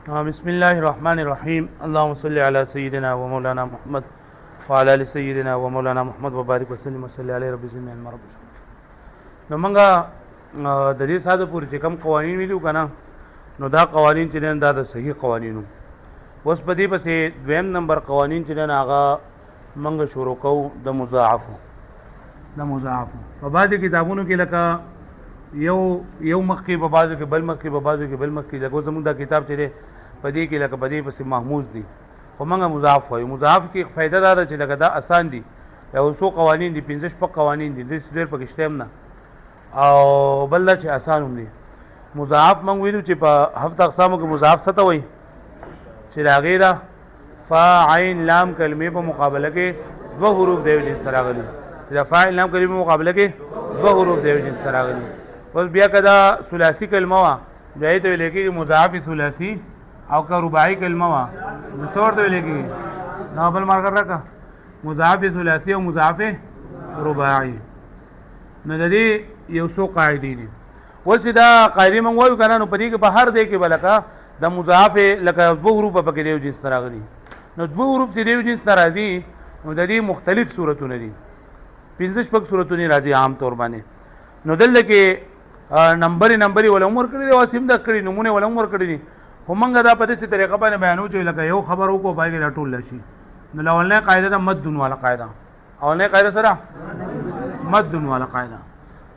بسم الله الرحمن الرحیم اللهم صل علی سیدنا و مولانا محمد وعلى ال سیدنا و مولانا محمد وبارک وسلم وصلی علی رب العزت المرب. نو موږ د دې ساده پورې چې کوم قوانین ویلو کنه نو دا قوانین چې دا د صحیح قوانینو. اوس په دې پسې دویم نمبر قوانین چې هغه موږ شروع کوو د مضاعف. په بعضې کتابونو کې لکه یو مخکې په بعضو کې بل مخکې په بعضو کې بل مخکې لکه زموږ دا کتاب چې دی په دې کې لکه په دې پسې محموز دي خو موږ مضاعف وایو. مضاعف کې فایده دا ده چې لکه دا اسان دي یو څو قوانین دي 15 قوانین دي ډېر پکې شته هم نه او بل دا چې اسان هم دي. مضاعف موږ ویلو چې په هفته اقسامو کې مضاعف څه ته وایي چې د هغې ده فا عین لام کلمې په مقابله کې دوه حروف د یو جنس ته راغلي. چې د فا عین لام کلمې په مقابله کې دوه حروف د یو جنس ته راغلي. بس بیا که دا ثلاثي کلمه وه بیا یې ته ویلی کېږي مضاعف ثلاثي او که رباعي کلمه وه نو څه ورته ویلی کېږي دا بل مارکر راکړه مضاعف ثلاثي او مضاعف رباعي. نو د دې یو څو قاعدې دي. اوس دا قاعدې موږ وایو که نه نو په دې کې په هر دی کې به لکه د مضاعف لکه دوه حروف به پکې د یو جنس ته راغلي. نو دوه حروف چې د یو جنس ته راځي نو د دې مختلف صورتونه دي 15 صورتونه راځي عام طور باندې. نو دلته کې نمبرې ولا عمر کړی دی واسیم دا کړی نمونه ولا عمر کړی دي خو موږ دا په داسې طریقه باندې بیانو چې لکه یو خبر وکړو پای کې راټول شي. نو اولنۍ قاعده ده مدن والا قاعده. اولنۍ قاعده سره مدن والا قاعده.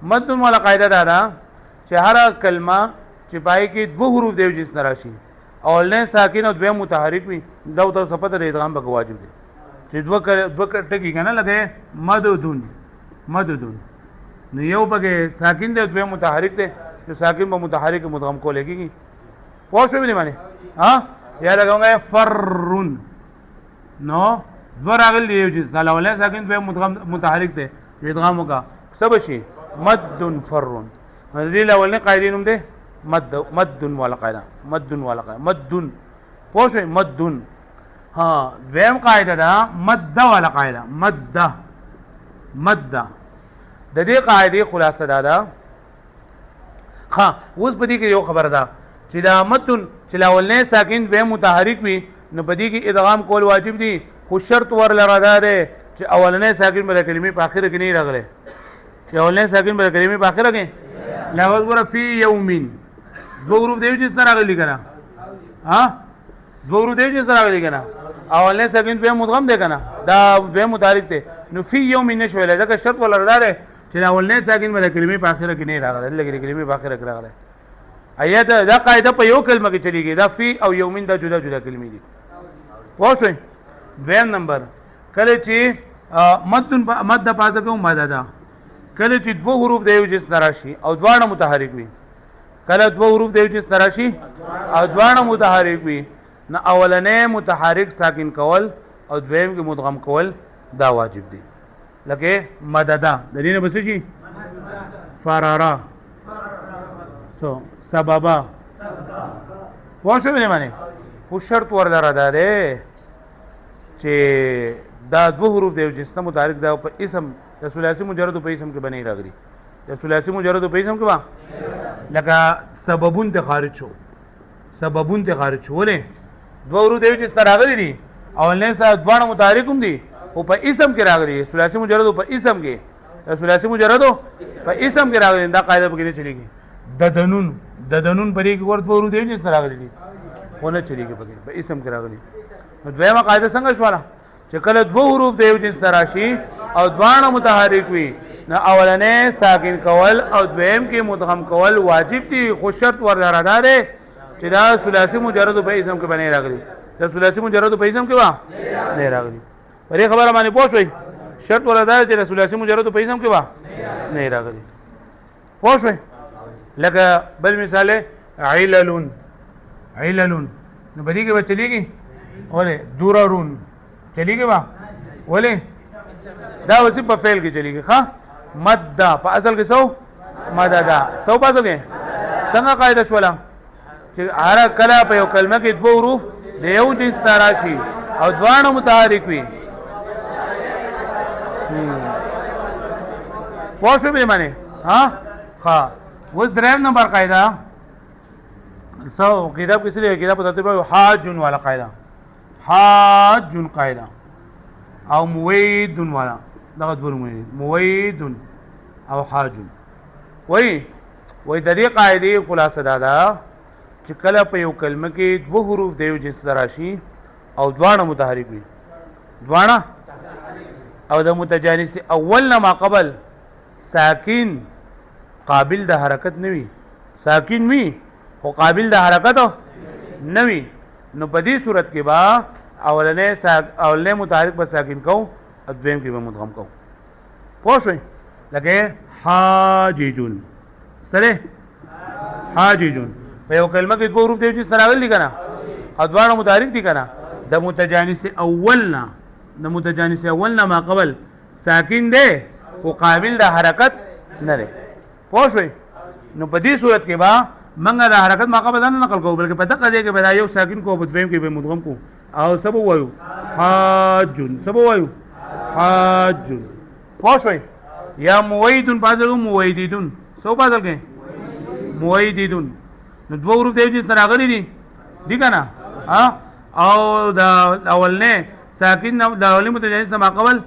مدن والا قاعده دا ده چې هر کلمه چې پای کې دوه حروف د یو جنس نه راشي اولنۍ ساکن او دویم متحرک وي دا ته صفت د ادغام به واجب دي چې دوه ټکي کنه لګي مددون نو یو پکې ساکن دی دویم متحرک دی جو ساکن په متحرک مدغم کولې کېږي. پوه شوې باندې ها یا لګونګه فرن نو دوه راغلي یو جنس دا اولنۍ ساکن دویم متحرک دی ادغام وکړه سب شي مدن فرن. دې اولنۍ قاعدې نوم دی مدن والا قاعده. مدن پوه شوې مدن. ها دویم قاعده ده مد والا قاعده. مد د دې قاعدې خلاصه دا ده. ها اوس په دې کې یو خبره ده چې دا متن چې اولنۍ ساکن دویم متحرک وي نو په دې کې ادغام کول واجب دي خو شرط ورلره دا دی چې اولنۍ ساکن به د کلمې په اخره کې نه راغلی. چې اولنۍ ساکن به د کلمې په اخره کې لفظ ګوره فی یومین دوه حروف د یو جنس نه راغلي که نه دوه حروف د یو جنس نه راغلي که نه اولنۍ ساکن دویم مدغم دی که نه دا دویم متحرک دی نو فی یومین نه شو ویلی ځکه شرط ولره دا دی چې اولنۍ ساکن به د کلمې په اخره کې نه راغلی دلته کې د کلمې په اخره کې راغلی. ایت دا قاعده په یو کلمه کې چلیږي دا فی او یومین دا جدا جدا کلمې دي. پوه شوئ. دویم نمبر کله چې مد د پاسه کوم مده ده کله چې دوه حروف د یو جنس نه راشي او دواړه متحرک وي کله دوه حروف د یو جنس نه راشي او دواړه متحرک وي نو اولنۍ متحرک ساکن کول او دویم کې مدغم کول دا واجب دي. لکه مدده د دې نه بس شي فرارا سببا. پوه شوې باندې خو شرط ورلره دا دی چې دا دوه حروف د یو جنس نه متحرک دا په اسم د ثلاثي مجرد په اسم کې به نه راغلي. د ثلاثي مجرد په اسم کې به لکه سببون ته خارج شو ولې دوه حروف د یو جنس نه راغلي دي اولنۍ سره دواړه متحرک هم دي او په اسم کې راغلي. ثلاثي مجرد په اسم کې ثلاثي مجرد په اسم کې راغلي دا قاعده پکې نه چلیږي. ددنون پرې کې ورته دوه حروف د یو جنس نه راغلي دي خو نه چلیږي پکې په اسم کې راغلي. نو دویمه قاعده څنګه شوله چې کله دوه حروف د یو جنس نه راشي او دواړه متحرک وي نو اولنۍ ساکن کول او دویم کې مدغم کول واجب دي خو شرط ورلره دا دی چې دا ثلاثي مجرد په اسم کې به نه راغلي. دا ثلاثي مجرد په اسم کې به نه راغلي. په دې خبره باندې پوه شوئ. شرط ورلره دا دی چې ثلاثي مجرد په اسم کې به نه راغلي. پوه شوئ. لکه بل مثال عللون نو په دې کې به چلیږي ولې دررون چلیږي به ولې دا وسی په فعل کې چلیږي. ښه مد په اصل کې سو مددا سو په اصل کې څنګه قاعده شوله چې هر کله په یو کلمه کې دوه حروف د یو جنس نه راشي او دواړه متحرک وي. پوه شوې باندې ها اوس دریم نمبر قاعده سو کتاب کس لیے کتاب ترتیب حاج والا قاعده حاج قاعده او موید والا دغه دور موید او حاج وای د دې قاعده خلاصه دا چې کله په یو کلمه کې دوه حروف د یو جنس راشي او دواړه متحرک وي دواړه او د متجانس اول نه ما قبل ساکن قابل د حرکت نه وي ساکن وي او قابل د حرکت نه وي نو په دې صورت کې با اولنې متحرک به ساکن کو او دویم کې به مدغم کو پوه شئ لکه حاججون سره حاججون په یو کلمه کې دوه حروف دی چې راغلي کنه او دواړه متحرک دي کنه د متجانس اولنا ما قبل ساکن دی او قابل د حرکت نه دی پوه شئ نو په دې صورت کې با منګه د حرکت ما قبل نه نقل کوو بلکې په دغه ځای کې به یو ساکن کو په دویم کې به مدغم کو او سبو وایو حاجون سبو وایو حاجون پوه شئ یا مویدون بدل مویدون سو بدل کې مویدون نو دوه حروف دی چې راغلي دي کنه او د اولنې ساکن د اولنې متجانس ما قبل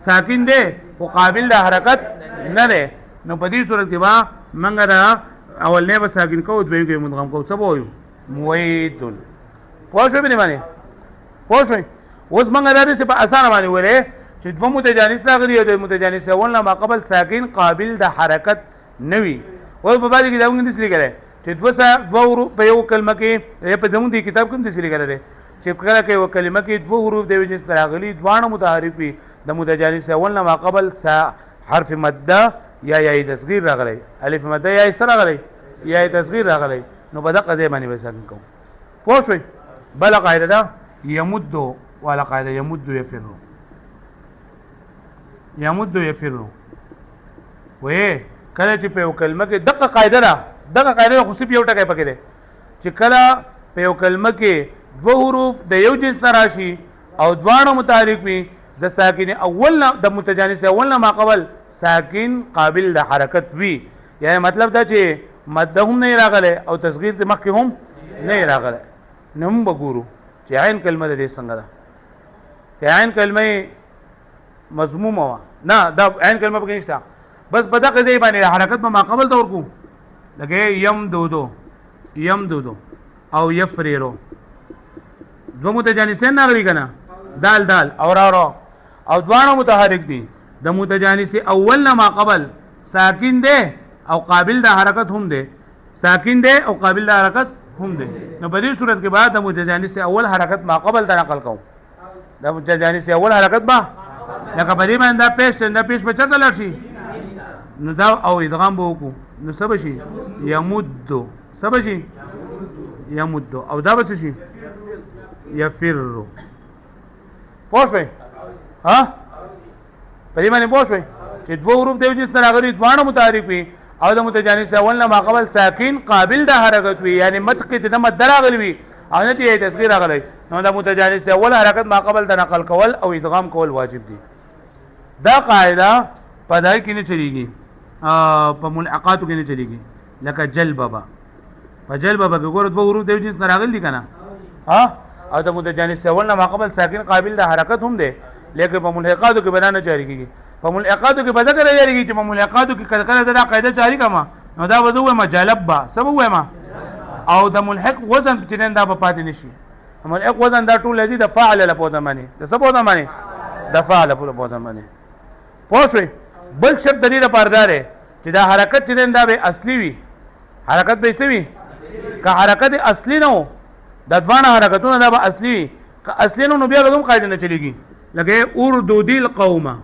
ساکن دی او قابل د حرکت نه دی نو په دې صورت کې با منګه دا اولنې به ساکن کو دویم کې مدغم کو سبو وایو مویدون پوه شئ به باندې پوه شئ اوس منګه دا څه په اسانه باندې وره چې دوه متجانس راغلي او د متجانس اول نه ما قبل ساکن قابل د حرکت نه وي او په باندې کې دا موږ دسلی کړه چې دوه په یو کلمه کې په زموږ دی کتاب کې دسلی کړه چې کله کې یو کلمه کې دوه حروف دی چې راغلي دوه متحرک وي د متجانس اول نه ما قبل حرف مده یا تصغیر راغلی الف مده یا سره راغلی یا تصغیر راغلی نو په دغه ځای باندې وساکن کوم پوه شئ بل قاعده ده يمد ولا قاعده يمد يفر يمد يفر وې کله چې په یو کلمه کې دغه قاعده ده دغه قاعده خو سپ یو ټکی پکې ده چې کله په یو کلمه کې دوه حروف د یو جنس راشي او دواړه متحرک وي د ساکن اول د متجانس اول نه ما قبل ساکن قابل د حرکت وي یعنی مطلب دا چې مده هم نه راغله او تصغیر د مخ کې هم نه راغله نو موږ وګورو چې عین کلمه د دې څنګه ده چې عین کلمه مضمومه وا نه دا عین کلمه پکې نشته بس په دغه ځای باندې حرکت ما قبل تور کو لکه یم دودو او یفریرو دو متجانسین ناغلی کنه دال او را او دوانو متحرک دي د متجانس اول نه ما قبل ساکن دی او قابل د حرکت هم دی ساکن دی او قابل د حرکت هم دی نو په دې صورت کې بعد د متجانس اول حرکت ما قبل ته نقل کوم د متجانس اول حرکت با لکه په دې باندې دا پیش په چته لړ شي نو دا او ادغام به وکړو نو سبا شي یمد سبا شي یمد او دا بس شي یفر پوه شئ ها په دې باندې پوه شئ چې دوه حروف دی چې راغلي دوه متحرک وي او د متجانس اول نه ما قبل ساکن قابل د حرکت وي یعنی متقی د مد راغلی وي او نه تی تصغیر راغلی نو د متجانس اول حرکت ما قبل د نقل کول او ادغام کول واجب دي دا قاعده په دای کې نه چلیږي په ملحقاتو کې نه چلیږي لکه جلببا په جلببا کې ګوره دوه حروف دی چې راغلي دي کنه او د متجانس اول نه ما قبل ساکن قابل د حرکت هم دی لیکن په ملحقاتو کې بنا نه جاری کیږي په ملحقاتو کې بده کړی جاری کیږي چې په ملحقاتو کې کله دا قاعده جاری کما نو دا وځو ما جلبا سبب ما او د ملحق وزن چې دا په پاتې نشي ملحق وزن دا ټول لذي د فاعل له پوزه معنی د سبب وزن معنی د فاعل له پوزه معنی پوه شئ بل شرط د دې لپاره دی چې دا حرکت چې دا به اصلي وي حرکت به څه وي که حرکت اصلي نه و د دوانه حرکتونه دا به اصلي وي که اصلي نه نو بیا کوم قاعده نه چلیږي لکه اردودل قومه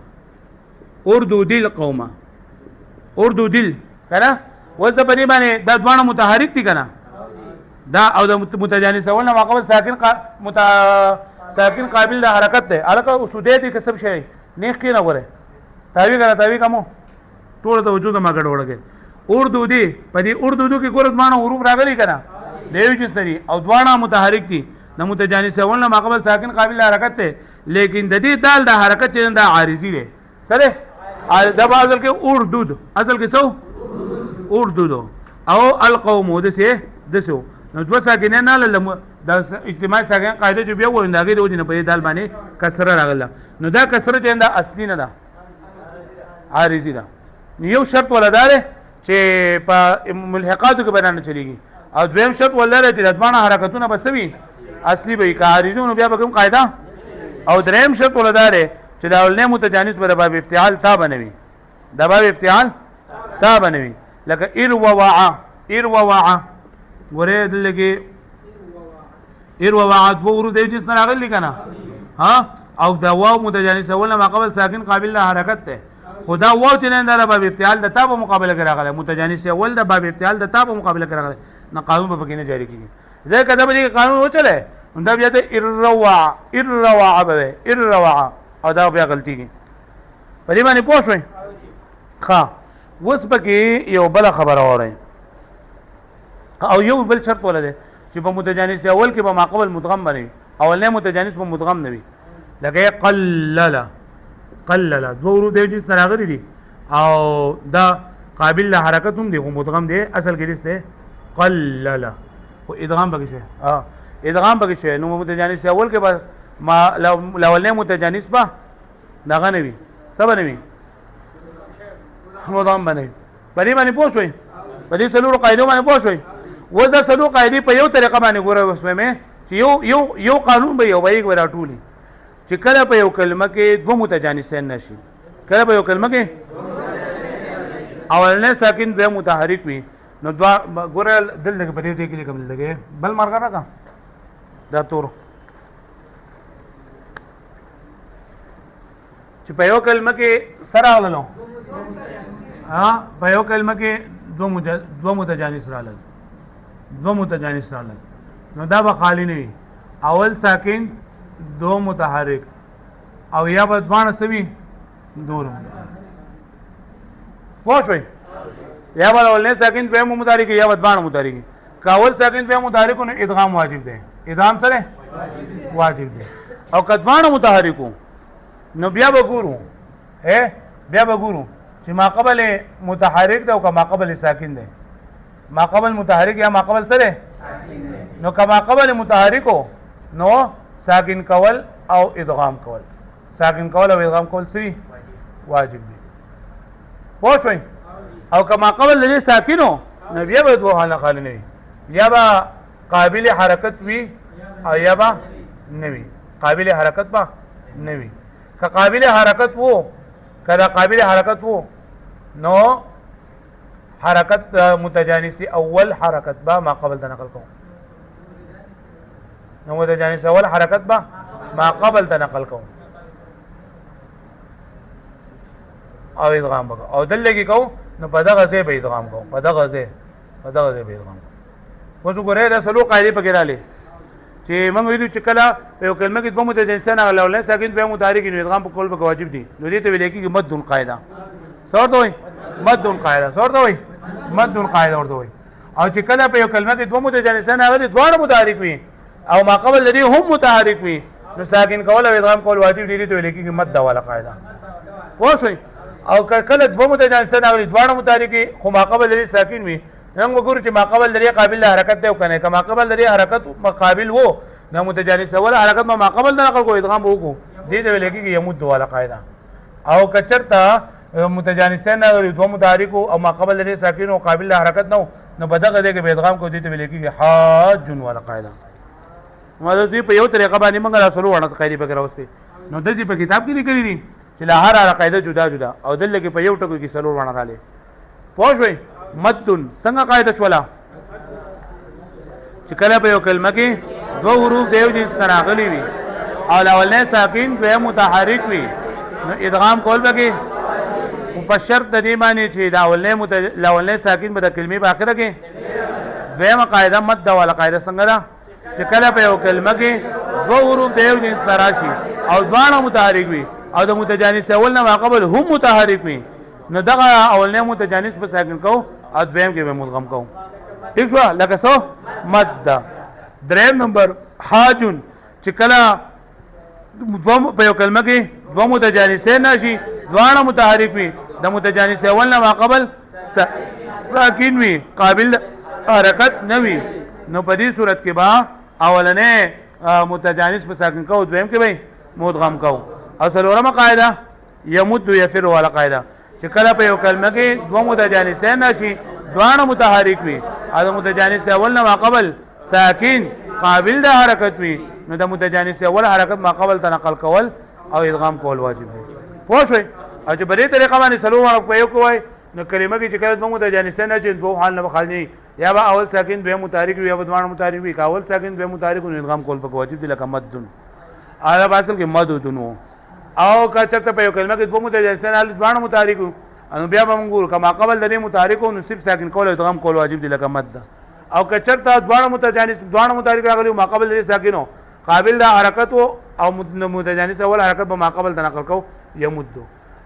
اردودل کنه وځه په دې باندې دا دوانه متحرک دي کنه دا او د متجانس اول نه ماقبل ساکن قابل د حرکت ده الکه اسودیت کسب شي نیخ کې نه غره تاوی کوم ټول د وجود ما ګډ وړګي اردو دی په دې اردو کې ګور دوانه حروف راغلي کنه دیو چې سری او دوانه متحرک دي د متجانس اول نه ماقبل ساکن قابل د حرکت ده لیکن د دې دال د حرکت چې د عارضی ده سره دا اصل کې اردود اصل کې سو اردود او القوم دسه نو دوه ساکنه نه لاله د اجتماعي ساکن قاعده چې بیا وایي دا غي د وجنه په دال باندې کسره راغله نو دا کسره چې دا اصلي نه ده عارضی ده یو شرط ولدار چې په ملحقاتو کې بیان چلیږي او دویم شرط ولدار چې د دوه حرکتونه بسوي اصلي به کاریزونه بیا به کوم قاعده او دریم شرط ولدار چې دا ولنه متجانس پر باب افتعال تا بنوي د باب افتعال تا بنوي لکه ار و وع ګوره دلته ار و وع دو ورو دی جس نه راغلی کنه ها او دا واو متجانس اول ما قبل ساکن قابل له حرکت ته خدا واو چې نه د باب افتعال د تا په مقابله کې راغلی متجانس اول د باب افتعال د تا په مقابله کې راغلی نه قانون په کې نه جاری کیږي ځکه کدا به قانون وچله دا بیا ته ار روع او دا بیا غلطی کی په دې باندې پوه شئ ښه اوس پکې یو بل خبره اورئ او یو بل شرط ولري چې په متجانس اول کې به ماقبل مدغم بنوي اول نه متجانس په مدغم نوي لکه قلل دو ورو دی چې راغلي دي او دا قابل له حرکت هم دی خو مدغم دی اصل کې دې قلل او ادغام بګی شي ادغام بګی شي نو متجانس اول کې به ما لولنه متجانس به دغه نوي سبا نوي مدغم بنوي په دې باندې پوه شئ په دې سلوړو قاعده باندې پوه شئ و دا سلو قاعده په یو طریقه باندې ګوره وسمه مې چې یو قانون به یو به ورا ټولي چې کله په یو کلمه کې دوه متجانسین نشي کله په یو کلمه کې اولنه ساکن دوه متحرک وي نو دوا ګوره دلته په دې ځای کې لیکم دلته بل مرګ راکا دا تور چې په یو کلمه کې سره غللو ها په یو کلمه کې دوه متجانس رالل نو دا به خالی نه وي اول ساکن دو متحرک او یا به دوانه سوي دور پوه شئ یا به اول ساکن په متحرک یا به دوانه متحرک کاول ساکن په متحرک نو ادغام واجب دی ادغام سره واجب دی او کدوانه متحرکو نو بیا به ګورو چې ما قبل متحرک ده او ما قبل ساکن ده ما قبل متحرک یا ما قبل سره نو کما قبل متحرکو نو ساکن کول او ادغام کول سری واجب دي پوه شئ او کما قبل لري ساکنو نو بیا به دوه حالت خالی نه یا به قابل حرکت وي او یا به نوي قابل حرکت به نوي که قابل حرکت وو نو حرکت متجانسی اول حرکت با ما قبل ته نقل کوم نو متجانسی اول حرکت با ما قبل ته نقل کوم او ادغام وکړه او دلته کې کو نو په دغه ځای به ادغام کوم په دغه ځای به ادغام کوم وګورئ دا سلو قاعده پکې رااله چې موږ ویلو چې کله یو کلمه کې دوه متجانسان غلول ساکن به متحرک نو ادغام په کول به واجب دي نو دې ته ویل کېږي مد قاعده ورته وای مد قاعده ورته وای او چې کله په یو کلمه کې دوه متجانسان راغلي دواړه متحرک وي او ما قبل لري هم متحرک وي نو ساکن کول او ادغام کول واجب دي ته ویل کېږي مد والا قاعده پوه شئ او کله دوه متجانسان راغلي دواړه متحرک خو ما قبل لري ساکن وي نن وګورئ چې ما قبل لري قابل له حرکت دی او کنه کما قبل لري حرکت مقابل وو نو متجانس اول حرکت ما قبل نه نقل کو ادغام وکړو دې ته ویل کېږي يمد والا قاعده او کچرتا متجانسین دوه متحرک او ما قبل لري ساکن او قابل له حرکت نو بدغه دې کې به ادغام کو دې ته ویل کېږي حاج والا قاعده مله دې په یو طریقه باندې موږ رسول ورته قاعده پکې راوستي نو د دې په کتاب کې لیکلي دي چې له هر قاعده جدا او دلته کې په یو ټکو کې سلور ورته رااله پوه شئ مدن څنګه قاعده شولا چې کله په یو کلمه کې دوه حروف دیو جنس راغلي وي او اولنه ساکن دوه متحرک وي نو ادغام کول بګي په شرط د دې معنی چې دا اولنه ساکن به د کلمې په اخره کې دویمه قاعده مد والا قاعده څنګه ده چې کله په یو کلمه کې دوه حروف دیو جنس راشي او دوه متحرک وي او د متجانس اول نه قبل هم متحرک وي نو دغه اولنه متجانس په ساکن کو او دویم کې به مدغم کو ٹھیک شو لکه سو مد دریم نمبر حاجن چې کله په یو کلمه کې دوه متجانسین نشي دوه متحرک وي د متجانس اول نه قبل ساکن وي قابل حرکت نه وي نو په دې صورت کې با اولنې متجانس په ساکن کو دویم کې به مدغم کو او څلورمه قاعده یمد یفر والا قاعده چې کله په یو کلمه کې دوه متجانسین نشي دوه متحرک وي او متجانس اول نه ماقبل ساکن قابل د حرکت وي نو د متجانس اول حرکت ماقبل تنقل کول او ادغام کول واجب دی پوه شئ او چې په دې طریقه باندې سلو په یو کوی نو کلمه کې چې کله دوه متجانسین نه چې دوه حال نه خالني یا به اول ساکن دوه متحرک وي یا به دوه متحرک وي اول ساکن دوه متحرک نو ادغام کول په واجب دی لکه مدن اله اصل کې مدودنو او که چرته په یو کلمه کې دوه متجانسین حال دوه متحرک نو بیا به موږ کما قبل د دې متحرک نو صرف ساکن کول او ادغام کول واجب دی لکه مد او که چرته دوه متجانس دوه متحرک راغلي ما قبل د ساکنو قابل د حرکت او متجانس اول حرکت به ما قبل تنقل کو یمد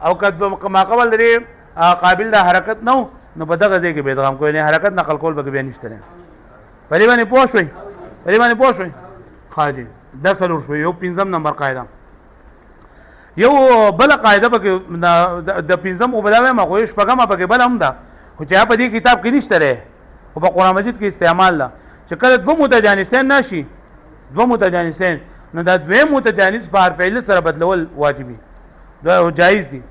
او که ما قبل د قابل د حرکت نو په دغه ځای کې به ادغام کوي نه حرکت نقل کول به بیا نشته نه پرې باندې پوه شوي خاجي د سلور شوي یو پنځم نمبر قاعده یو بل قاعده پکې د پنځم او بلاوي ما خو شپږم پکې بل هم ده خو چې په دې کتاب کې نشته لري او په قران مجید کې استعمال لا چې کله دوه متجانسین نشي دوه متجانسین نو دا دوه متجانس په حرف علت سره بدلول واجبي دا جایز دي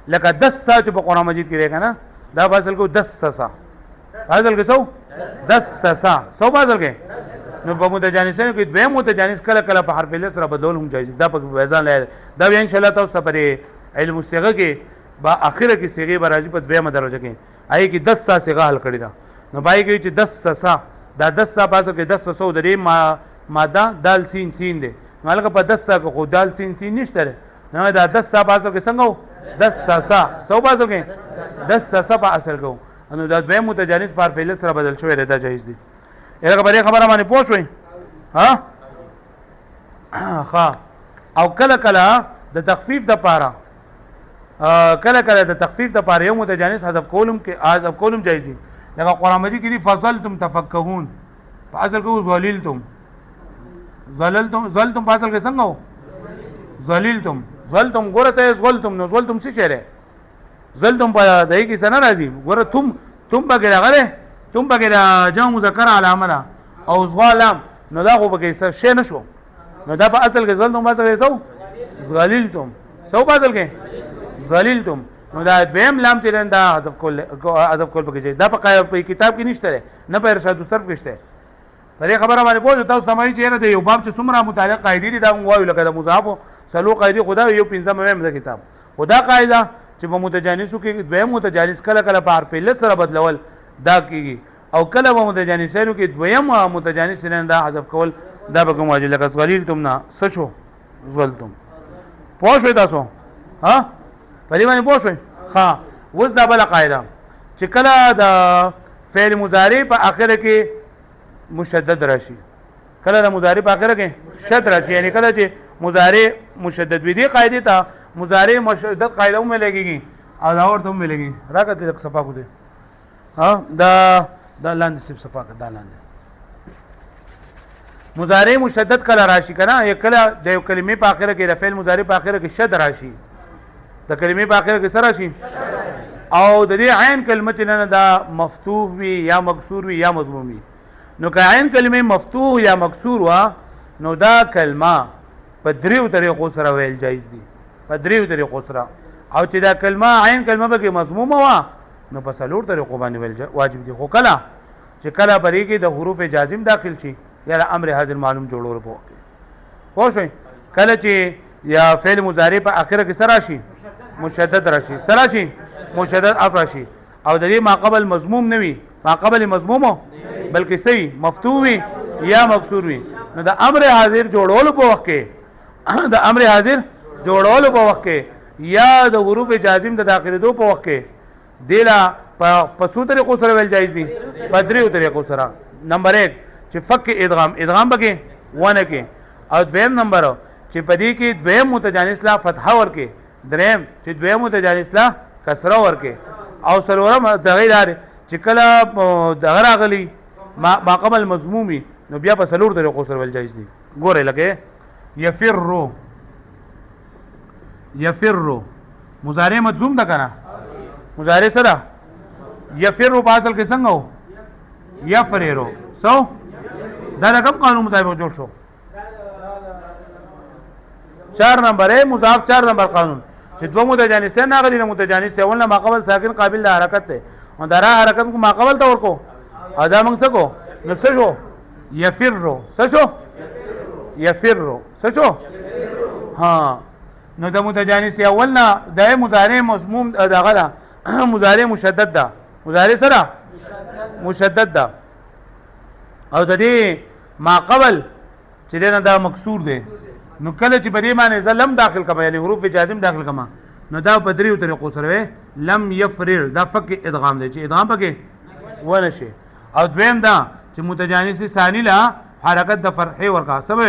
لکه 10 سا چې په قران مجید کې راکنه نه دا فاصل کو 10 سا فاصل کې 10 سا سو فاصل کې نو په متجانسین کې دوه متجانس کله کله په حرف علت سره بدلول هم جایز دا په وزن لري دا ان شاء الله تاسو ته پر علم الصيغه کې با اخره کې صيغه برازي په دویمه درجه کې آی کې 10 سا صيغه حل کړی دا نو پای کې چې 10 سا دا 10 سا پاسو کې 10 سو د دې ماده دال سین سین دی نو لکه په 10 سا کې خو دال سین سین نشته نو دا 10 سا پاسو کې څنګه 10 سا سو پاسو کې 10 سا په اصل کو نو دا دوی متجانس په فعل سره بدل شوی دا جایز دی یره خبره باندې پوه شوي ها او کله کله د تخفیف د پاره یو متجانس حذف کولم جایز دي لکه قران مجید کې فصلتم تفکهون په اصل کې زللتم په اصل کې څنګه زللتم ګوره ته زللتم څه شری زللتم په دای کې سره راځي ګوره تم بغیر غره تم بغیر جمع مذکر علامه او زغالم نو دا خو به څه شی نشو نو دا په اصل کې زللتم په څه زللتم سو په اصل کې زللتم نو دا دویم لام چې دا حذف کول پکې دا په کتاب کې نشته نه په ارشاد الصرف کې شته پرې خبره باندې پوه تاسو سمای چې نه د یو باب چې څومره متعلق قاعده دي دا وایو لکه د مضاف سلو قاعده خدا یو پنځم ویم د کتاب خدا قاعده چې په متجانسو کې دویم متجانس کله کله په حرف علت سره بدلول دا کیږي او کله په متجانسینو کې دویم متجانس نه دا حذف کول دا به کوم واجب لکه غلیل تم نه سشو زولتم پوه شئ تاسو ها پرې باندې پوه شئ ها وز دا بل قاعده چې کله د فعل مضارع په اخر کې مشدد راشي کله د مضارع په اخر کې شد راشي یعنی کله چې مضارع مشدد وي دی قاعده ته مضارع مشدد قاعده هم لګيږي او دا ورته هم لګيږي راکته د صفه کو دي ها دا لاندې صرف صفه دا لاندې مضارع مشدد کله راشي کنه یک کله د یو کلمې په اخر کې د فعل مضارع په اخر کې شد راشي د کلمې په اخر کې سره راشي او د دې عین کلمه چې نه دا مفتوح وي یا مکسور وي یا مضموم وي نو که عین کلمه مفتوح یا مکسور وا نو دا کلمه په دریو طریقو سره ویل جایز دي په دریو طریقو سره او چې دا کلمه عین کلمه به مضمومه وا نو په څلور طریقو باندې ویل واجب دي خو کله چې کله پرې کې د حروف جازم داخل شي یا امر حاضر معلوم جوړول پوه شئ کله چې یا فعل مضارع په اخره کې سره شي مشدد راشي سره شي مشدد افراشي او د دې ما قبل مضموم نه وي ما قبل مضمومه بلکې صحیح مفتوح وي یا مکسور وي نو د امر حاضر جوړولو په وخت کې یا د حروف جازم د داخليدو په وخت کې دیلا په څو طریقو سره ویل جایز دي په دریو طریقو سره نمبر 1 چې فک ادغام بګي ونه کې او دویم نمبر چې پدې کې دویم متجانس لا فتحه ورکې دریم چې دویم متجانس لا کسره ورکې او سلورم دغه چې کله دغه راغلي ما قبل مضمومي نو بیا په سلور طریقو سره ول جایز دي ګوره لکه یفر مضارع مجزوم ده کنه مضارع سره یفر په اصل کې څنګه یفررو سو دا د کوم قانون مطابق جوړ شو 4 نمبر ہے مضاف 4 نمبر قانون چې دوه متجانسین راغلي نو متجانس اول نه ماقبل ساکن قابل د حرکت ته او دا حرکت کو ماقبل ته ورکو ادا موږ څه کو نو څه شو یفرو څه شو یفرو څه شو ها نو د متجانس اول نه د مضارع مضموم دغه ده مضارع مشدد ده مضارع سره مشدد ده او د دې ماقبل چې نه دا مکسور دی نو کله چې په دې معنی لم داخل کما یعنی حروف جازم داخل کما نو دا په دریو طریقو سره لم یفرر دا فک ادغام دی چې ادغام پکې ونشي او دویم دا چې متجانس ثانی لا حرکت د فرحي ورکا سبب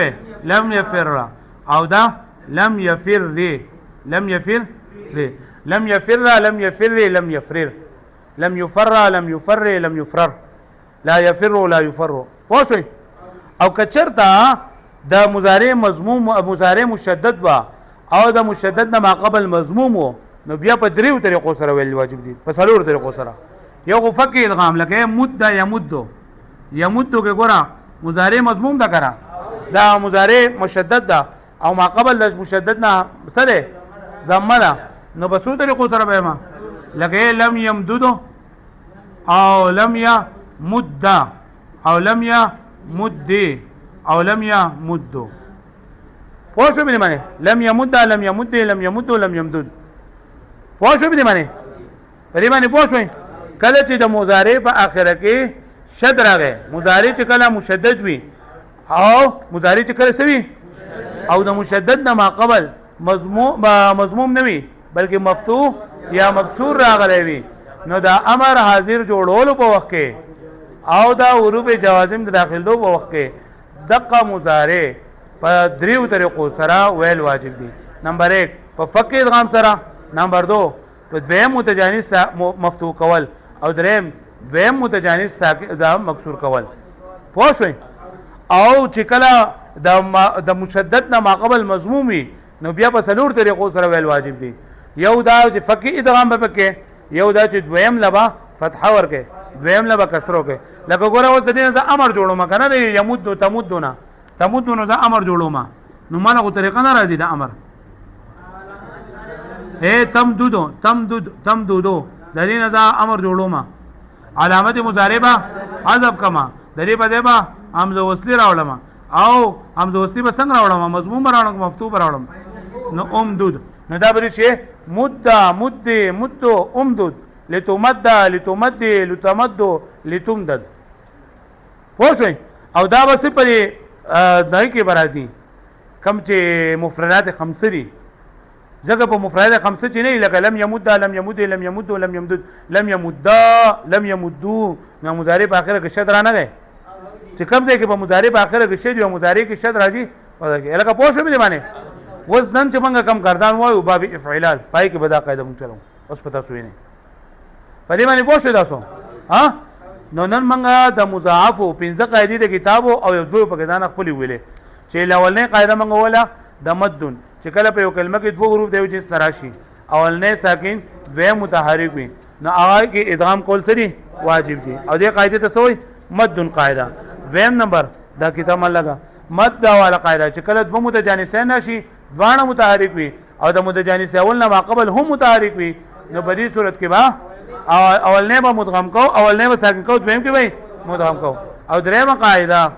لم یفر او دا لم یفر دی لم یفر دی لم یفر لم یفر لم یفرر لم یفر لم یفر لم یفرر لا یفر لا یفر پوښی او کچرتا دا مضارع مضموم مضارع مشدد وا او دا مشدد نه ما قبل مضموم وو نو بیا په دریو طریقو سره ویل واجب دي په څلور طریقو سره یو خو فک ادغام لکه مد یمد کې ګورا مضارع مضموم دا کرا دا مضارع مشدد دا او ما قبل د مشدد نه سره ضمه نو په څو طریقو سره به ما لکه لم یمدد او لم یمد او لم یمد او لم یمد پوښو به معنی لم یمد لم یمد لم یمد لم یمدد پوښو به معنی پرې معنی پوښوي کله چې د مضارع په اخره کې شد راغی مضارع چې کله مشدد وي او مضارع چې کله سوي او د مشدد نه ما قبل مضموم نه وي بلکې مفتوح یا مکسور راغلی وي نو دا امر حاضر جوړولو په وخت کې او دا حروف جوازم د داخلو په وخت کې دقه مضارع په دریو طریقو سره ویل واجب دي نمبر 1 په فک ادغام سره نمبر 2 په دویم متجانس مفتوح کول او دریم متجانس دا مکسور کول پوښوي او چې کله د مشدد نه ماقبل مضمومي نو بیا په څلور طریقو سره ویل واجب دي یو دا چې فک ادغام به پکې یو دا چې دویم لبا فتحه ورکه دویم لبا کسرو کې لکه ګوره اوس د دې نه امر جوړوم کنه یمد تمدونه ز امر جوړوم نو مانه کو طریقه نه راځي د امر اے تمدودو د دې نه امر جوړوم علامت مضارع با حذف کما د دې په دې با حمزه وصلی راولم او حمزه وصلی به څنګه راولم مضموم راولم مفتوح راولم نو امدود نو دا بری شي مد امدود لتمد لتمدد پوښوي او دا بس په دای کې برازي کم چې مفردات خمسه دي ځکه په مفردات خمسه چې نه لکه لم یمد لم یمد لم یمد لم یمدد لم یمد لم یمدو نو مضارع په اخره کې شد را نه دی چې کم ځای کې په مضارع په اخره کې شد او مضارع کې شد راځي لکه پوښوي باندې وس نن چې موږ کم کردان وایو باب افعلال پای کې به دا قاعده مونږ چلو اوس پتا سوې نه په دې باندې پوښښ تاسو ها نو نن موږ د مضاعف او پنځه قاعده د کتابو او یو دوه په ځان خپل ویلې چې اولنې قاعده موږ ولا د مدن چې کله په یو کلمه کې دوه حروف دی چې تراشي اولنې ساکن دوه متحرک وي نو هغه کې ادغام کول سری واجب دي او دې قاعده ته سوې مدن قاعده دویم نمبر دا کتاب لگا مد دا والا قاعده چې کله دوه متجانسین نشي دوانه متحرک وي او د متجانس اول نه ماقبل هم متحرک وي نو په دې صورت کې با اول نه به مدغم کو اول نه به ساکن کو دویم کې به مدغم کو او درېمه قاعده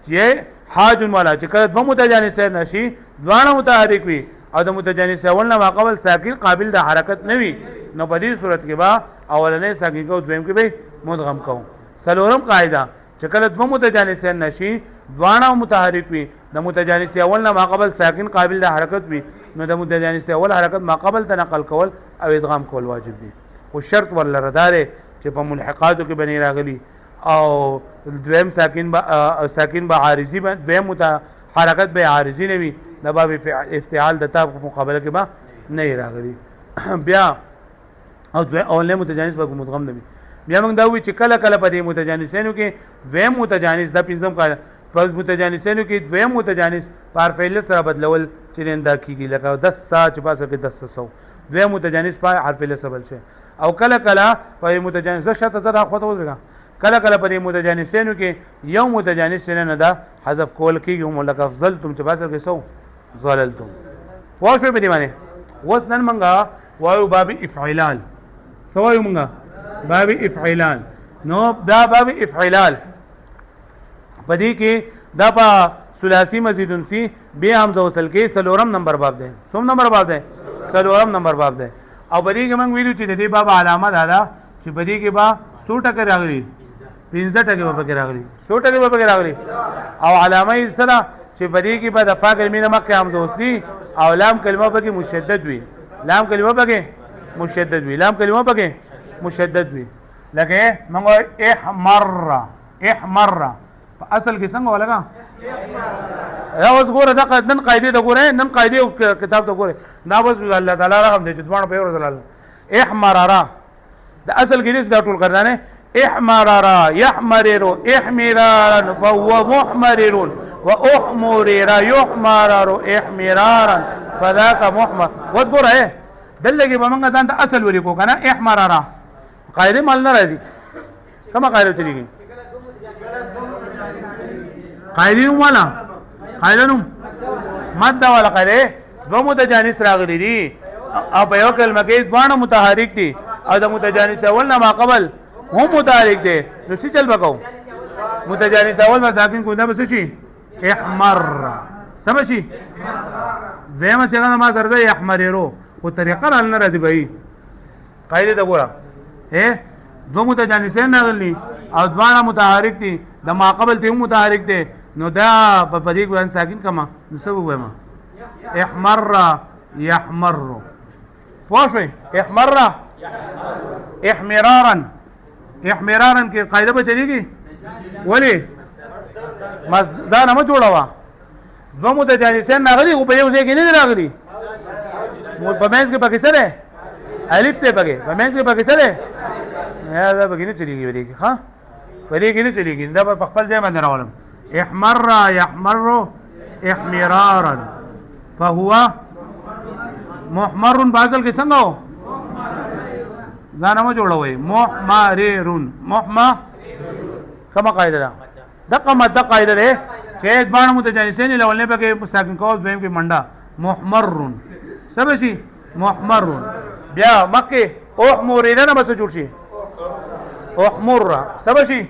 چې حاج والا چې کله دوه متجانس نشي دوانه متحرک وي او د متجانس اول نه ماقبل ساکن قابل د حرکت نه وي نو په دې صورت کې با اول نه ساکن کو دویم کې به مدغم کو څلورم قاعده چې کله دوه متجانسین نشي دوانه متحرک وي د متجانس اول نه ماقبل ساکن قابل د حرکت وي نو د متجانس اول حرکت ماقبل ته نقل کول او ادغام کول واجب دي خو شرط ولردار چې په ملحقاتو کې بنی راغلي او دویم ساکن به عارضی دویم حرکت به عارضی نه وي د باب افتعال د تاب په مقابله کې به نه راغلي بیا او اول نه متجانس به مدغم نه وي بیا موږ دا وی چې کله کله په دې متجانسینو کې دویم متجانس د پنځم کال په متجانسینو کې دویم متجانس پر فعل سره بدلول چې نندا کیږي لکه 10 ساعت په سره کې 10 دویم متجانس په حرف فعل سره بدل شي او کله کله په متجانس شته زړه خواته ورګه کله کله په دې متجانسینو کې یو متجانس نه دا حذف کول کېږي هم لکه افضلتم چې باسل کې سو ظللتم پوه شوې په دې باندې اوس نن منګه وایو باب افعلال سوایو منګه باب افعلال نو دا باب افعلال په دې کې دا په ثلاثي مزید فی به حمزه وصل کې سلورم نمبر باب ده سوم نمبر باب ده سلورم نمبر باب ده او په دې کې موږ ویلو چې د دې باب علامه دا چې په دې کې با 100% راغلي 15% به پکې راغلي 100% به پکې راغلي او علامه یې سره چې په دې کې به د فا کلمې نه مخکې حمزه وصلی او لام کلمه پکې مشدد وي لام کلمه پکې مشدد وي لام کلمه پکې مشدد وي لکه موږ احمر په اصل کې څنګه ولګا دا اوس ګوره دا نن قاعده د ګوره نن قاعده کتاب ته ګوره دا بس الله تعالی رحم دې چې دوه په ورځ الله احمرارا دا اصل کې دا ټول کړنه احمرارا يحمرر احمرارا فهو محمرر واحمرر يحمرر احمرارا فذاك محمر وذكر دلګي به موږ ځان ته اصل ولیکو کنه احمرارا قاعده مال نه راځي کومه قاعده چلیږي قاعده والا قاعده نو ماده والا قاعده دو متجانس راغلي دي او په یو کلمه کې دوه متحرک دي او د متجانس اول نه ما قبل هم متحرک دي نو څه چل وکاو متجانس اول ما ساکن کو دا بس شي احمر سمشي دیمه څنګه ما سره ده احمررو کو طریقه نه راځي بھائی قاعده دا ګوره دو متجانسین راغلي او دوه متحرک دي د ما قبل ته متحرک دي نو دا په دې باندې ساکن کما نو څه وایما احمر يحمر پوښوي احمر احمرارا احمرارا کې قاعده به چلیږي ولی ځان ما جوړوا دو متجانسین راغلي او په یو ځای کې نه راغلي په مېز کې پکې سره الف ته پکې په مېز کې پکې سره دا پکې نه چلیږي ودی ها ودی کې نه چلیږي دا په خپل ځای باندې راولم احمر يحمر احمرارا فهو محمر بازل کې څنګه و ځان ما جوړوي محمرون محما کما قاعده ده دغه ماده قاعده ده چې ځوان متجانسین لولنه پکې ساکن کو دویم کې منډه محمرون سمشي محمرون بیا مکه احمرین نه بس جوړ شي احمر سمشي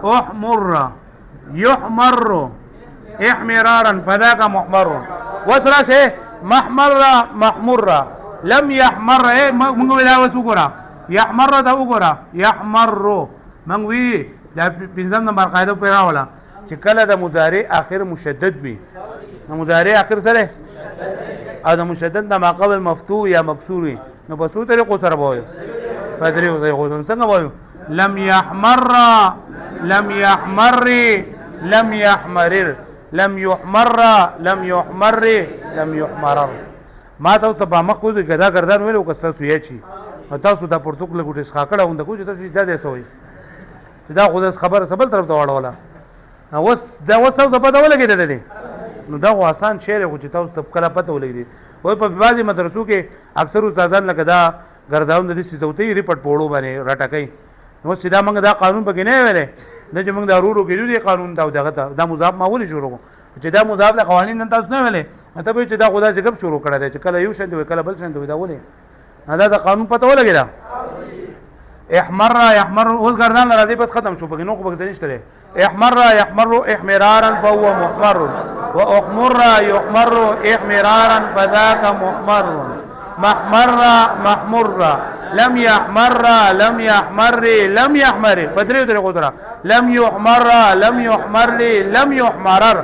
احمر يحمر احمرارا فذاك محمر وسرا شيء محمر محمر لم يحمر من ولا وسغرا يحمر دا وګرا يحمر من وی دا پنځم نمبر قاعده پیرا ولا چې کله د مضارع اخر مشدد وي د مضارع اخر سره او د مشدد د ما قبل مفتوح یا مکسور وي نو په څو طریقو سره وایو فدریو طریقو څنګه وایو لم يحمر لم يحمر لم يحمرر لم يحمر لم يحمر لم يحمرر ما تاسو په مخ کوی غدا گردان ویلو که تاسو یې چی تاسو دا پرتګل ګوټه ښاکړه وند کو چې تاسو دا دې سوې دا خو خبر سبل طرف ته واړوله اوس دا اوس تاسو په دا ولګیدل دي نو دا خو آسان شعر خو چې تاسو ته کله پته ولګی وای په بعضی مدرسو کې اکثر استادان لکه دا گرداون د دې سوتې ریپورت پوړو باندې راټکای نو سیدا موږ دا قانون پکې نه ویلې نه چې موږ دا ورو کې دی قانون دا مضاف معمول شروع چې دا مضاف له قوانین نن تاسو نه ویلې مطلب چې دا خدا څخه شروع کړه چې کله یو شند وي کله بل شند وي دا ولې دا د قانون پته ولګی دا احمر يحمر اوس گردان راځي بس ختم شو پکې نو خو پکې نشته احمر يحمر احمرارا فهو محمر واحمر يحمر احمرارا فذاك محمر محمر محمر لم يحمر لم يحمر لم يحمر بدري طریقو سره لم يحمر لم يحمر لم يحمرر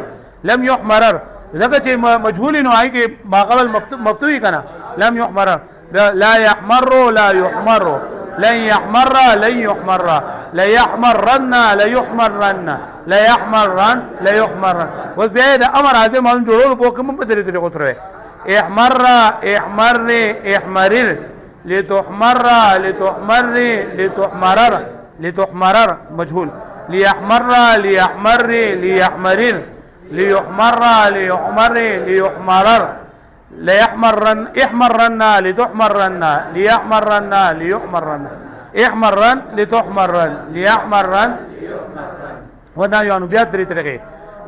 لم يحمرر ځکه چې مجهول نو آی کې ما قبل مفتوحي کنه لم يحمر لا يحمر لا يحمر لن يحمر لن يحمر لا يحمرن لا يحمرن لا يحمرن لا يحمرن اوس بیا د امر اعظم معلوم جوړول په کوم په طریقو سره احمر احمر احمرر لتحمر لتحمر لتحمرر لتحمرر مجهول ليحمر ليحمر ليحمرر ليحمر ليحمر ليحمرر ليحمرن احمرن لتحمرن ليحمرن ليحمرن احمرن لتحمرن ليحمرن ونهي عنه بیا درې طریقې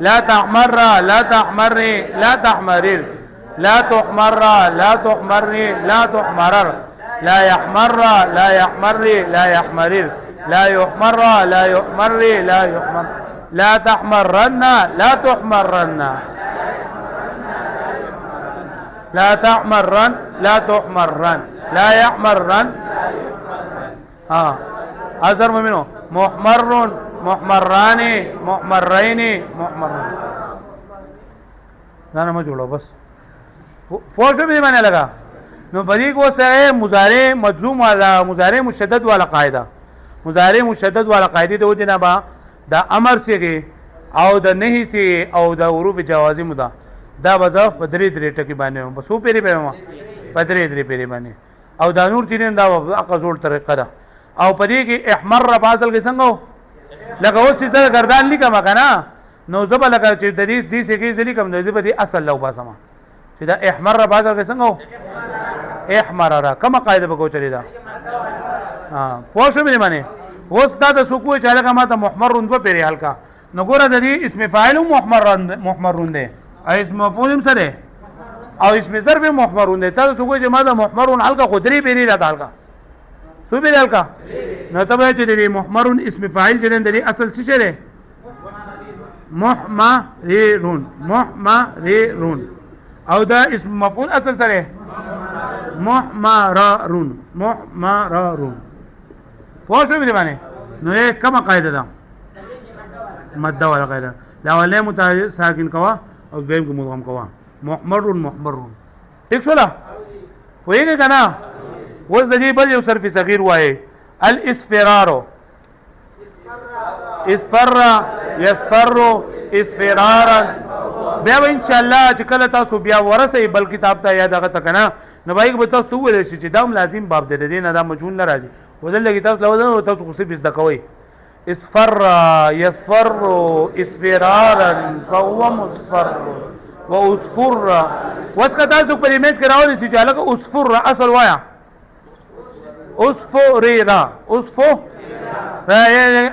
لا تحمر لا تحمر لا تحمرر لا تحمر لا تحمر لا تحمرر لا يحمر لا يحمر لا يحمرر لا يحمر لا يحمر لا يحمر لا تحمرن لا تحمرن لا تحمرن لا تحمرن لا يحمرن أزر منه محمر محمران محمرين محمران نا ما جوړو بس پوه شو به معنی لگا نو بدی کو سره مضارع مجزوم والا مضارع مشدد والا قاعده مضارع مشدد والا قاعده د وجنه با د امر سیږي او د نهي سي او د حروف جوازم دا وځه په درې درې ټکی باندې بس او پیری به ما په درې درې پیری باندې او دا نور چې دا اقزول طریقه ده او پدې کې احمر باصل کې څنګه لکه اوس چې زړه گردان لیکم کنه نو زبا لکه چې د دې سګي ځلی کوم د دې اصل لو باسما چې دا احمر باصل کې څنګه احمر را کومه قاعده به کو چلی دا پوه شو مې معنی اوس دا د سکوه چې لکه ماته محمر رند په پیری حلقه نو ګوره د دې اسم فاعل محمر رند اسم مفعول سره او اسم ظرف محمر رند ته سکوه چې ماته محمر حلقه خدري پیری را حلقه سو به حلقه نو ته به چې د محمر اسم فاعل چې د اصل څه شری محمرون محمرون او دا اسم مفعول اصل سره محمرون محمرون پوه شو به باندې نو یې کومه قاعده ده ماده ولا قاعده لا ولا متحرک ساکن کوا او دویم کو مدغم کوا محمرون محمرون ٹھیک شو لا وایي کنه اوس د دې بل یو صرف صغیر وایي الاسفرار اسفر يسفر اسفرارا بیا ان شاء الله چې کله تاسو بیا ورسې بل کتاب ته یاد هغه تکنه نو بایګ به تاسو ویل شي چې دا لازم باب د دې نه دا مجهول نه راځي ودل کې تاسو لو تاسو خو سبس دکوي اسفر يسفر اسفرارا فهو مصفر واصفر واسکه تاسو په ایمیج کې راوړی چې هغه اصفر اصل وایا اصفریرا اصفو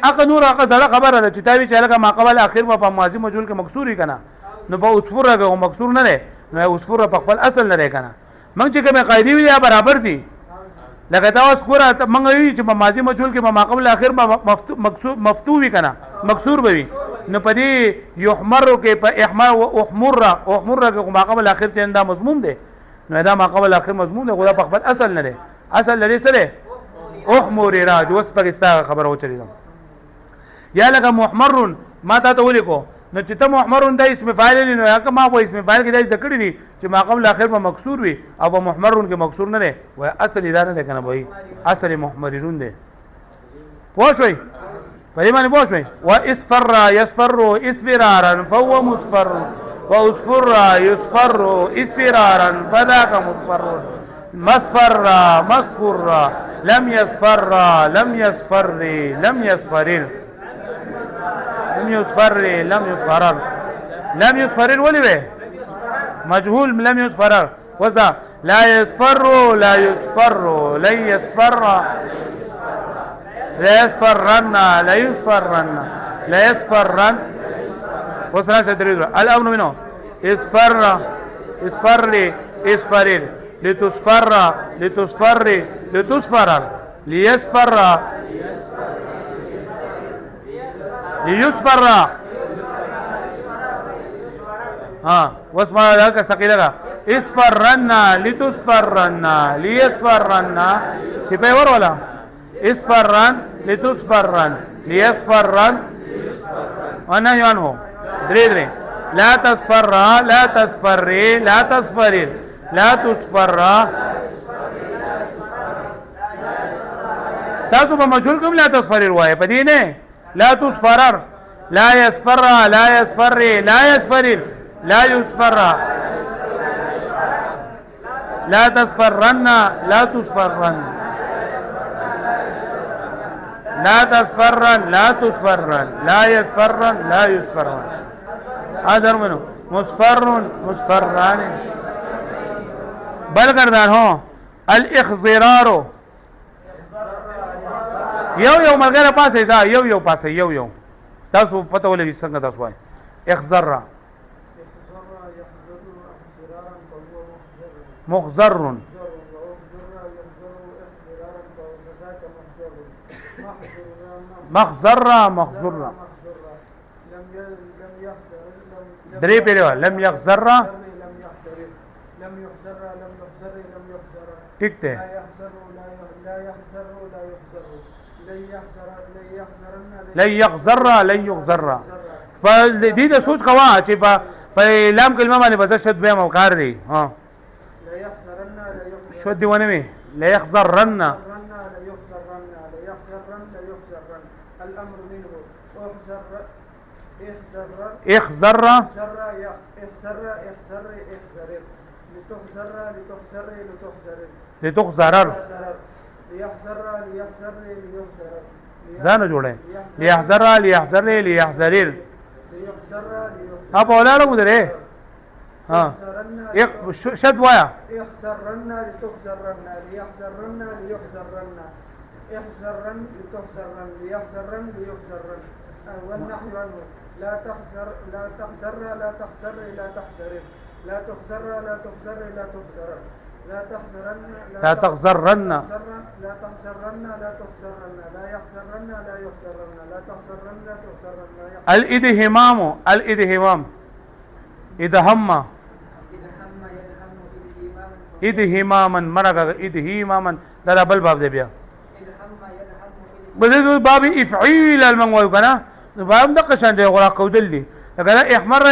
اقا نور اقا زړه خبره ده چې تاوی چې هغه ما قبل اخر په ماضی مجهول کې مکسوري کنه نو په اصفر راغو مکسور نه ده نو اصفر په خپل اصل نه ده کنه موږ چې کومه قاعده وی برابر دي لکه تاسو ګوره موږ وی چې په ماضی مجهول کې ما قبل اخر مفتو وی کنه مکسور به وي نو په دې یحمر کې په احمر او احمر کې ما قبل اخر ته انده مضمون ده نو دا ما قبل اخر مضمون ده غو په خپل اصل نه ده اصل لري سره احمر راج وس پاکستان خبر او چلی یا لکه محمر ما ته ولیکو نو چې ته محمر د اسم فاعل نه یا ما په اسم فاعل کې د ذکر دي چې ما قبل اخر په مکسور وي او په محمر کې مکسور نه ده و اصل اداره ده کنه وای اصل محمرون ده پوه شوي په دې باندې پوه شوي و اسفر يسفر اسفرارا فهو مصفر واصفر يصفر اسفرارا فذاك مصفر مصفر مصفر لم يصفر لم يصفر لم يصفر لم يصفر لم يصفر لم يصفر ولي به مجهول لم يصفر وذا لا يصفر لا يصفر لا يصفر لا يصفرن لا يصفرن لا يصفرن وصلا تدريد الامر منه اصفر اصفر اصفر لتصفر لتصفر لتصفر ليصفر ليصفر واسمع لك ثقيلة اصفرن لتصفرن ليصفرن سيبي ور ولا اصفرن لتصفرن ليصفرن ونهي عنه دري لا تصفر لا تصفر لا تصفر لا تصفر تاسو په مجهول کوم لا تصفر وای په دې نه لا تصفر لا يصفر لا يصفر لا يصفر لا يصفر لا تصفرن لا تصفرن لا تصفرن لا تصفرن لا يصفرن لا يصفرن هذا منه مصفر مصفران بل گردان ہو الاخضرار یو ملګری پاسه ځه یو پاسه یو تاسو پته ولګي څنګه تاسو وایي اخضر مخضر مخضر درې پیره لم يخضر ٹھیک ته لن يخضر په دې د سوچ کوا چې په لام کلمه باندې بز شد به موقار دی ها شو دی ونه می لا يخضرن الامر منه اخضر لتخزرر ځان جوړه ليحذر اب اولاله مدره ها شد وایا احذرن لتخزرن ليحذرن احذرن لتخزرن ليحذرن والنحو عنه لا تخسر لا تخسر لا تخسر لا تخسر لا تخسر لا تخسر لا تخسر لا تخسرن لا تخسرن لا تخسرن لا تخسرن لا يخسرن لا يخسرن لا تخسرن لا تخسرن الادهمام ادهماما مرغه ادهماما دا بل باب دی بیا بده باب افعيل المنوي کنه باب د قشان دی غلا قودل دي لکه احمر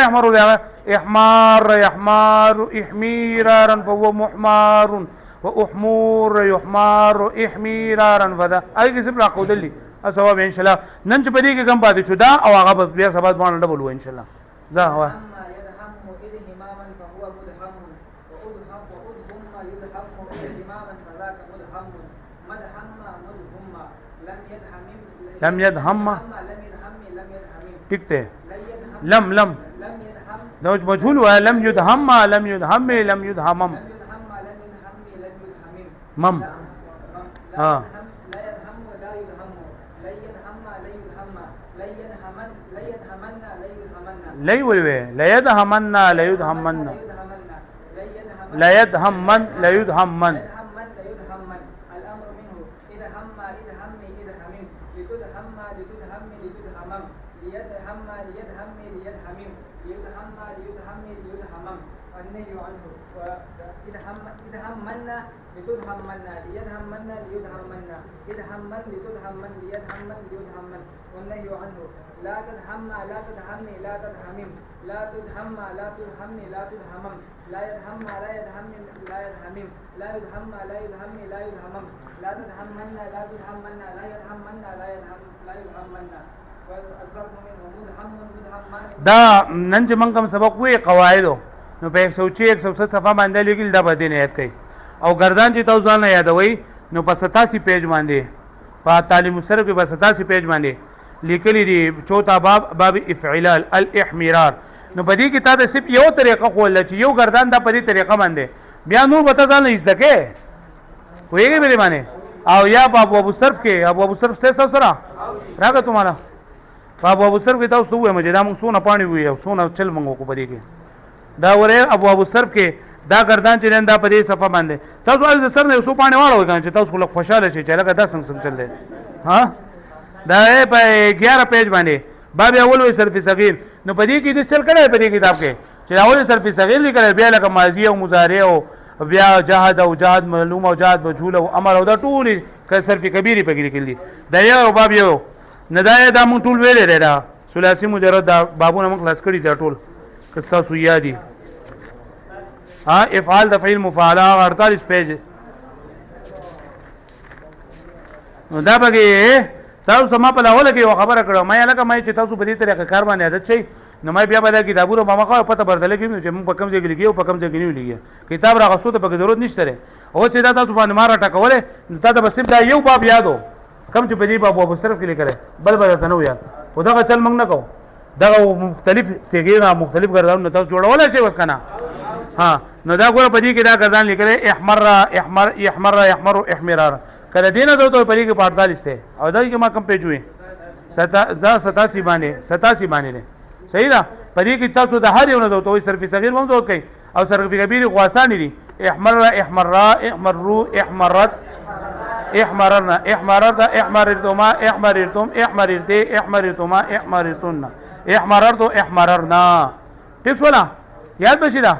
احميرارا فهو محمار واحمر يحمار احميرارا فدا اي کیسه را قودل دي اسباب ان شاء الله نن چې پدې کې کم پاتې شو دا او هغه بیا سبا ځوان ډبل و ان شاء الله ځه هوا لم يدهم ٹھیک ته لم دا مجهول و لم يدهم مم ها لا يدهمن والنهي عنه لا تدهم لا تدهمي لا تدهمم لا تدهم لا تدهمي لا تدهمم لا يدهم لا يدهم لا يدهمم لا يدهم لا يدهمي لا يدهمم لا تدهمن لا تدهمن لا يدهمن لا يدهمن والظرف منه مدهم دا نن چې موږ کوم سبق وی قواعدو نو په 106 107 صفحه باندې لیکل دا به نه یاد کړئ او گردان چې تاسو ځان یادوي نو په 87 پیج باندې په تعلیم سره کې په 87 پیج باندې لیکلي دي چوتھا باب افعلال الاحمرار نو په دې کې تا د سپ یو طریقه خول چې یو گردان دا په دې طریقه باندې بیا نور به تاسو نه زده ویږي به باندې او یا ابو صرف کې ابو صرف تاسو سره راغله تمہارا ابو صرف کې تاسو وې مجه دا موږ سونه پانی وې او سونه چل منغو کو په دې کې دا وره ابو صرف کې دا گردان چې نن دا په دې صفه باندې تاسو از سر نه سو پانی واړو چې تاسو خلک خوشاله شي چې لکه دا څنګه چل دی ها دا په 11 پیج باندې باب اول وی صرف صغیر نو په دې کې د چل کړه په دې کتاب کې چې اول صرف صغیر لیکل بیا لکه ماضی او مضارع او بیا جهاد او جهاد معلوم او جهاد مجهول او امر او دا ټول ک صرف کبیره په کې لیکل دي دا یو باب یو ندای دا مون ټول ویلې دا ثلاثی مجرد دا بابونه مون خلاص کړی دا ټول کستا سو یادي ها افعال د فعل مفاعله 48 پیج نو دا بګي تاسو ما په لاول کې خبره کړم ما لکه ما چې تاسو په دې طریقه کار باندې عادت شي نو ما بیا به کتابونو ما خو پته بردل کې چې موږ په کوم ځای کې لیکو په کوم ځای کې نه لیکو کتاب راغسو ته په ضرورت نشته او چې دا تاسو باندې مار ټکولې نو تاسو بس دا یو باب یادو کم چې په دې باب ابو صرف کې لیکل بل ته نو یاد او دا چل موږ نه کو دا مختلف سیګیرا مختلف ګردان تاسو جوړول شي وس کنه ها نو دا ګوره په دې کې دا ګردان لیکل احمر احمرار کله دینه زوته په دې کې 48 ته او دا کې ما کم پیج وي 87 باندې نه صحیح ده. په دې کې تاسو د هر یو نه زوته وي صرف صغیر هم زوت کوي او صرف کبیر غواسان دي احمر احمروا احمرت احمررنا احمررت احمررتما احمررتم احمررتي احمررتما احمررتن احمررت احمررنا ٹھیک شو نا یاد بشي دا